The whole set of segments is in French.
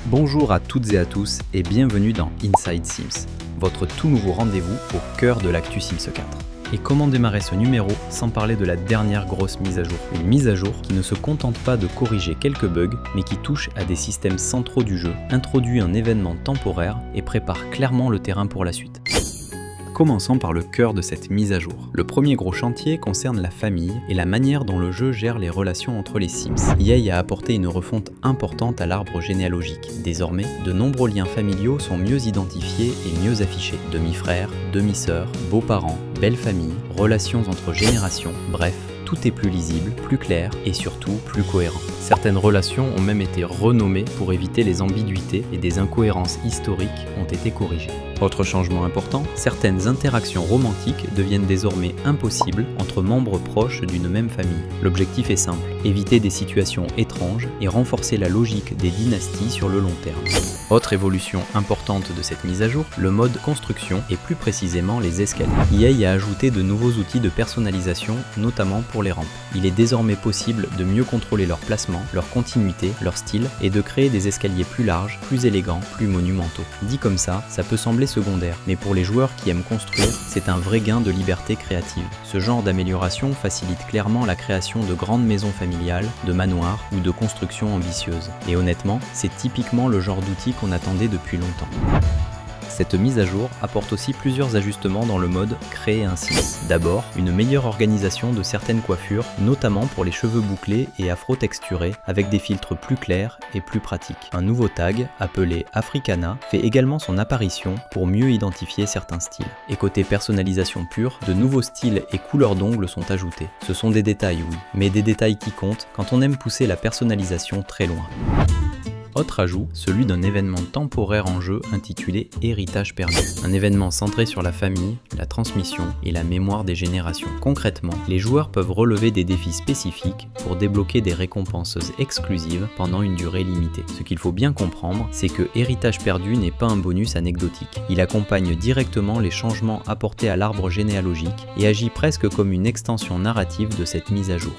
Bonjour à toutes et à tous et bienvenue dans Inside Sims, votre tout nouveau rendez-vous au cœur de l'actu Sims 4. Et comment démarrer ce numéro sans parler de la dernière grosse mise à jour? Une mise à jour qui ne se contente pas de corriger quelques bugs, mais qui touche à des systèmes centraux du jeu, introduit un événement temporaire et prépare clairement le terrain pour la suite. Commençons par le cœur de cette mise à jour. Le premier gros chantier concerne la famille et la manière dont le jeu gère les relations entre les Sims. EA a apporté une refonte importante à l'arbre généalogique. Désormais, de nombreux liens familiaux sont mieux identifiés et mieux affichés. Demi-frères, demi-sœurs, beaux-parents, belle famille, relations entre générations, bref, tout est plus lisible, plus clair et surtout plus cohérent. Certaines relations ont même été renommées pour éviter les ambiguïtés et des incohérences historiques ont été corrigées. Autre changement important, certaines interactions romantiques deviennent désormais impossibles entre membres proches d'une même famille. L'objectif est simple, éviter des situations étranges et renforcer la logique des dynasties sur le long terme. Autre évolution importante de cette mise à jour, le mode construction et plus précisément les escaliers. EA a ajouté de nouveaux outils de personnalisation, notamment pour les rampes. Il est désormais possible de mieux contrôler leur placement, leur continuité, leur style et de créer des escaliers plus larges, plus élégants, plus monumentaux. Dit comme ça peut sembler secondaire, mais pour les joueurs qui aiment construire, c'est un vrai gain de liberté créative. Ce genre d'amélioration facilite clairement la création de grandes maisons familiales, de manoirs ou de constructions ambitieuses. Et honnêtement, c'est typiquement le genre d'outil qu'on attendait depuis longtemps. Cette mise à jour apporte aussi plusieurs ajustements dans le mode Créer un Sims. D'abord, une meilleure organisation de certaines coiffures, notamment pour les cheveux bouclés et afro-texturés, avec des filtres plus clairs et plus pratiques. Un nouveau tag, appelé Africana, fait également son apparition pour mieux identifier certains styles. Et côté personnalisation pure, de nouveaux styles et couleurs d'ongles sont ajoutés. Ce sont des détails, oui, mais des détails qui comptent quand on aime pousser la personnalisation très loin. Autre ajout, celui d'un événement temporaire en jeu intitulé Héritage perdu. Un événement centré sur la famille, la transmission et la mémoire des générations. Concrètement, les joueurs peuvent relever des défis spécifiques pour débloquer des récompenses exclusives pendant une durée limitée. Ce qu'il faut bien comprendre, c'est que Héritage perdu n'est pas un bonus anecdotique. Il accompagne directement les changements apportés à l'arbre généalogique et agit presque comme une extension narrative de cette mise à jour.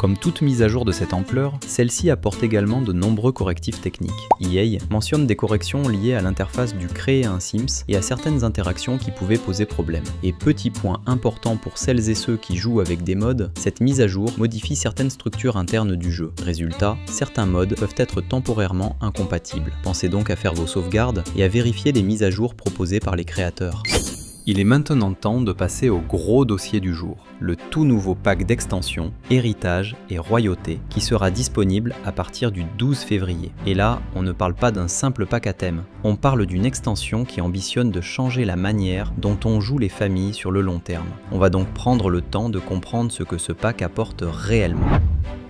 Comme toute mise à jour de cette ampleur, celle-ci apporte également de nombreux correctifs techniques. EA mentionne des corrections liées à l'interface du Créer un Sims et à certaines interactions qui pouvaient poser problème. Et petit point important pour celles et ceux qui jouent avec des mods, cette mise à jour modifie certaines structures internes du jeu. Résultat, certains mods peuvent être temporairement incompatibles. Pensez donc à faire vos sauvegardes et à vérifier les mises à jour proposées par les créateurs. Il est maintenant temps de passer au gros dossier du jour, le tout nouveau pack d'extension Héritage et Royauté qui sera disponible à partir du 12 février. Et là, on ne parle pas d'un simple pack à thème, on parle d'une extension qui ambitionne de changer la manière dont on joue les familles sur le long terme. On va donc prendre le temps de comprendre ce que ce pack apporte réellement.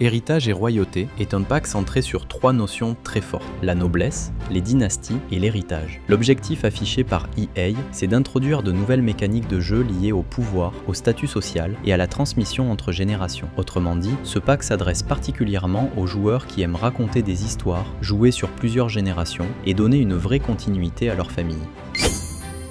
Héritage et Royauté est un pack centré sur trois notions très fortes, la noblesse, les dynasties et l'héritage. L'objectif affiché par EA, c'est d'introduire de nouvelles mécaniques de jeu liées au pouvoir, au statut social et à la transmission entre générations. Autrement dit, ce pack s'adresse particulièrement aux joueurs qui aiment raconter des histoires, jouer sur plusieurs générations et donner une vraie continuité à leur famille.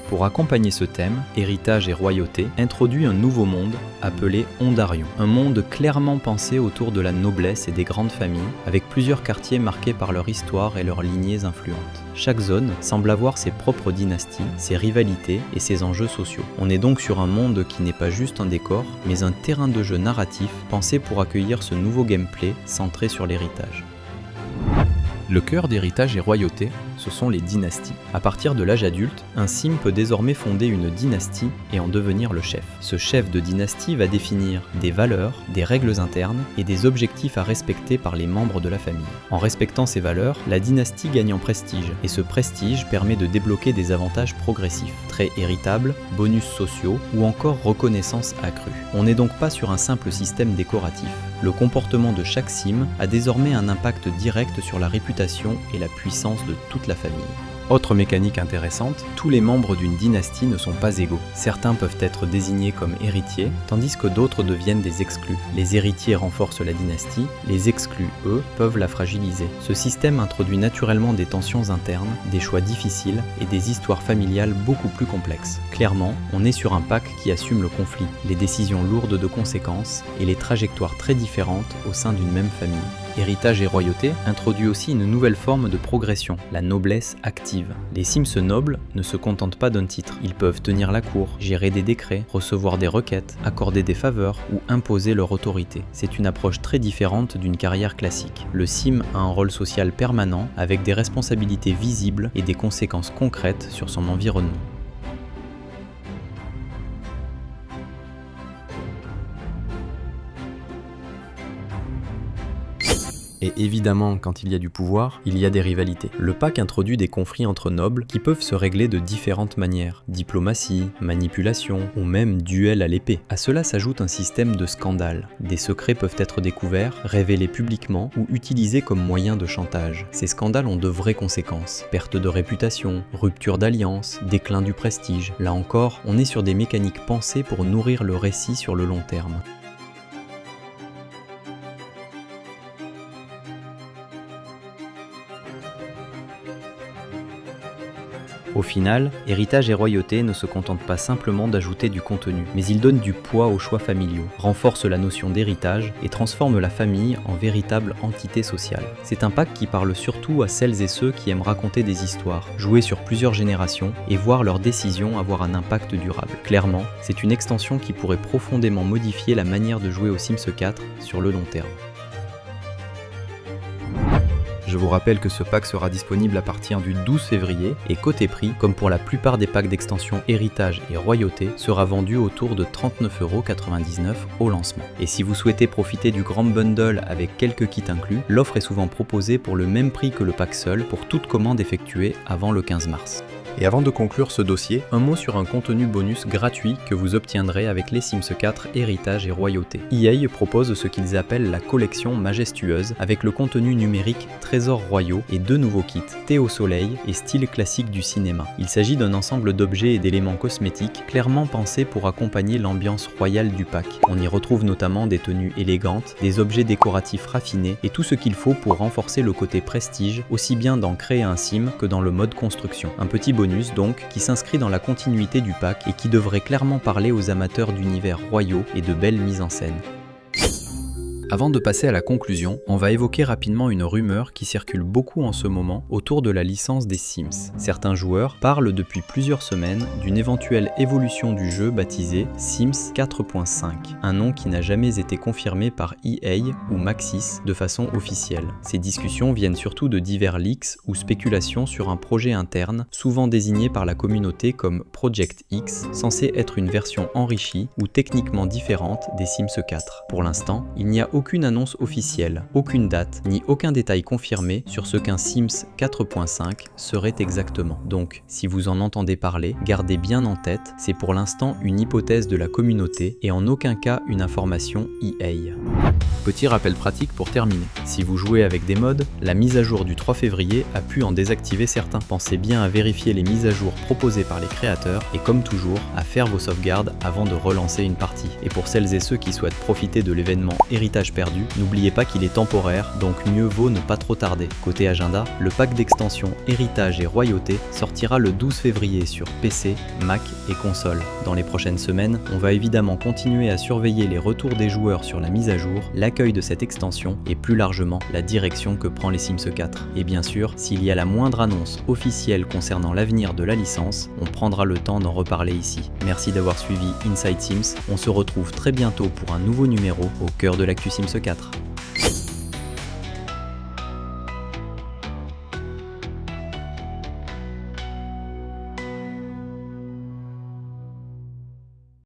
Pour accompagner ce thème, Héritage et Royauté introduit un nouveau monde appelé Ondarion. Un monde clairement pensé autour de la noblesse et des grandes familles, avec plusieurs quartiers marqués par leur histoire et leurs lignées influentes. Chaque zone semble avoir ses propres dynasties, ses rivalités et ses enjeux sociaux. On est donc sur un monde qui n'est pas juste un décor, mais un terrain de jeu narratif pensé pour accueillir ce nouveau gameplay centré sur l'héritage. Le cœur d'Héritage et Royauté, ce sont les dynasties. À partir de l'âge adulte, un sim peut désormais fonder une dynastie et en devenir le chef. Ce chef de dynastie va définir des valeurs, des règles internes et des objectifs à respecter par les membres de la famille. En respectant ces valeurs, la dynastie gagne en prestige, et ce prestige permet de débloquer des avantages progressifs, traits héritables, bonus sociaux ou encore reconnaissance accrue. On n'est donc pas sur un simple système décoratif. Le comportement de chaque sim a désormais un impact direct sur la réputation et la puissance de toute la famille. Autre mécanique intéressante, tous les membres d'une dynastie ne sont pas égaux. Certains peuvent être désignés comme héritiers, tandis que d'autres deviennent des exclus. Les héritiers renforcent la dynastie, les exclus, eux, peuvent la fragiliser. Ce système introduit naturellement des tensions internes, des choix difficiles et des histoires familiales beaucoup plus complexes. Clairement, on est sur un pack qui assume le conflit, les décisions lourdes de conséquences et les trajectoires très différentes au sein d'une même famille. Héritage et royauté introduit aussi une nouvelle forme de progression, la noblesse active. Les Sims nobles ne se contentent pas d'un titre, ils peuvent tenir la cour, gérer des décrets, recevoir des requêtes, accorder des faveurs ou imposer leur autorité. C'est une approche très différente d'une carrière classique. Le Sim a un rôle social permanent avec des responsabilités visibles et des conséquences concrètes sur son environnement. Et évidemment, quand il y a du pouvoir, il y a des rivalités. Le pack introduit des conflits entre nobles qui peuvent se régler de différentes manières. Diplomatie, manipulation ou même duel à l'épée. À cela s'ajoute un système de scandale. Des secrets peuvent être découverts, révélés publiquement ou utilisés comme moyen de chantage. Ces scandales ont de vraies conséquences. Perte de réputation, rupture d'alliance, déclin du prestige. Là encore, on est sur des mécaniques pensées pour nourrir le récit sur le long terme. Au final, héritage et royauté ne se contentent pas simplement d'ajouter du contenu, mais ils donnent du poids aux choix familiaux, renforcent la notion d'héritage et transforment la famille en véritable entité sociale. C'est un pack qui parle surtout à celles et ceux qui aiment raconter des histoires, jouer sur plusieurs générations et voir leurs décisions avoir un impact durable. Clairement, c'est une extension qui pourrait profondément modifier la manière de jouer aux Sims 4 sur le long terme. Je vous rappelle que ce pack sera disponible à partir du 12 février et côté prix, comme pour la plupart des packs d'extension héritage et royauté, sera vendu autour de 39,99 € au lancement. Et si vous souhaitez profiter du grand bundle avec quelques kits inclus, l'offre est souvent proposée pour le même prix que le pack seul pour toute commande effectuée avant le 15 mars. Et avant de conclure ce dossier, un mot sur un contenu bonus gratuit que vous obtiendrez avec les Sims 4 Héritage et Royauté. EA propose ce qu'ils appellent la collection majestueuse avec le contenu numérique Trésors Royaux et 2 nouveaux kits, Thé au soleil et Style classique du cinéma. Il s'agit d'un ensemble d'objets et d'éléments cosmétiques clairement pensés pour accompagner l'ambiance royale du pack. On y retrouve notamment des tenues élégantes, des objets décoratifs raffinés et tout ce qu'il faut pour renforcer le côté prestige, aussi bien dans créer un sim que dans le mode construction. Un petit bonus donc qui s'inscrit dans la continuité du pack et qui devrait clairement parler aux amateurs d'univers royaux et de belles mises en scène. Avant de passer à la conclusion, on va évoquer rapidement une rumeur qui circule beaucoup en ce moment autour de la licence des Sims. Certains joueurs parlent depuis plusieurs semaines d'une éventuelle évolution du jeu baptisé Sims 4.5, un nom qui n'a jamais été confirmé par EA ou Maxis de façon officielle. Ces discussions viennent surtout de divers leaks ou spéculations sur un projet interne, souvent désigné par la communauté comme Project X, censé être une version enrichie ou techniquement différente des Sims 4. Pour l'instant, il n'y a aucune annonce officielle, aucune date, ni aucun détail confirmé sur ce qu'un Sims 4.5 serait exactement. Donc, si vous en entendez parler, gardez bien en tête, c'est pour l'instant une hypothèse de la communauté et en aucun cas une information EA. Petit rappel pratique pour terminer. Si vous jouez avec des mods, la mise à jour du 3 février a pu en désactiver certains. Pensez bien à vérifier les mises à jour proposées par les créateurs et comme toujours, à faire vos sauvegardes avant de relancer une partie. Et pour celles et ceux qui souhaitent profiter de l'événement Héritage perdu, n'oubliez pas qu'il est temporaire, donc mieux vaut ne pas trop tarder. Côté agenda, le pack d'extension Héritage et Royauté sortira le 12 février sur PC, Mac et console. Dans les prochaines semaines, on va évidemment continuer à surveiller les retours des joueurs sur la mise à jour, l'accueil de cette extension et plus largement la direction que prend les Sims 4. Et bien sûr, s'il y a la moindre annonce officielle concernant l'avenir de la licence, on prendra le temps d'en reparler ici. Merci d'avoir suivi Inside Sims, on se retrouve très bientôt pour un nouveau numéro au cœur de l'actu Sims 4.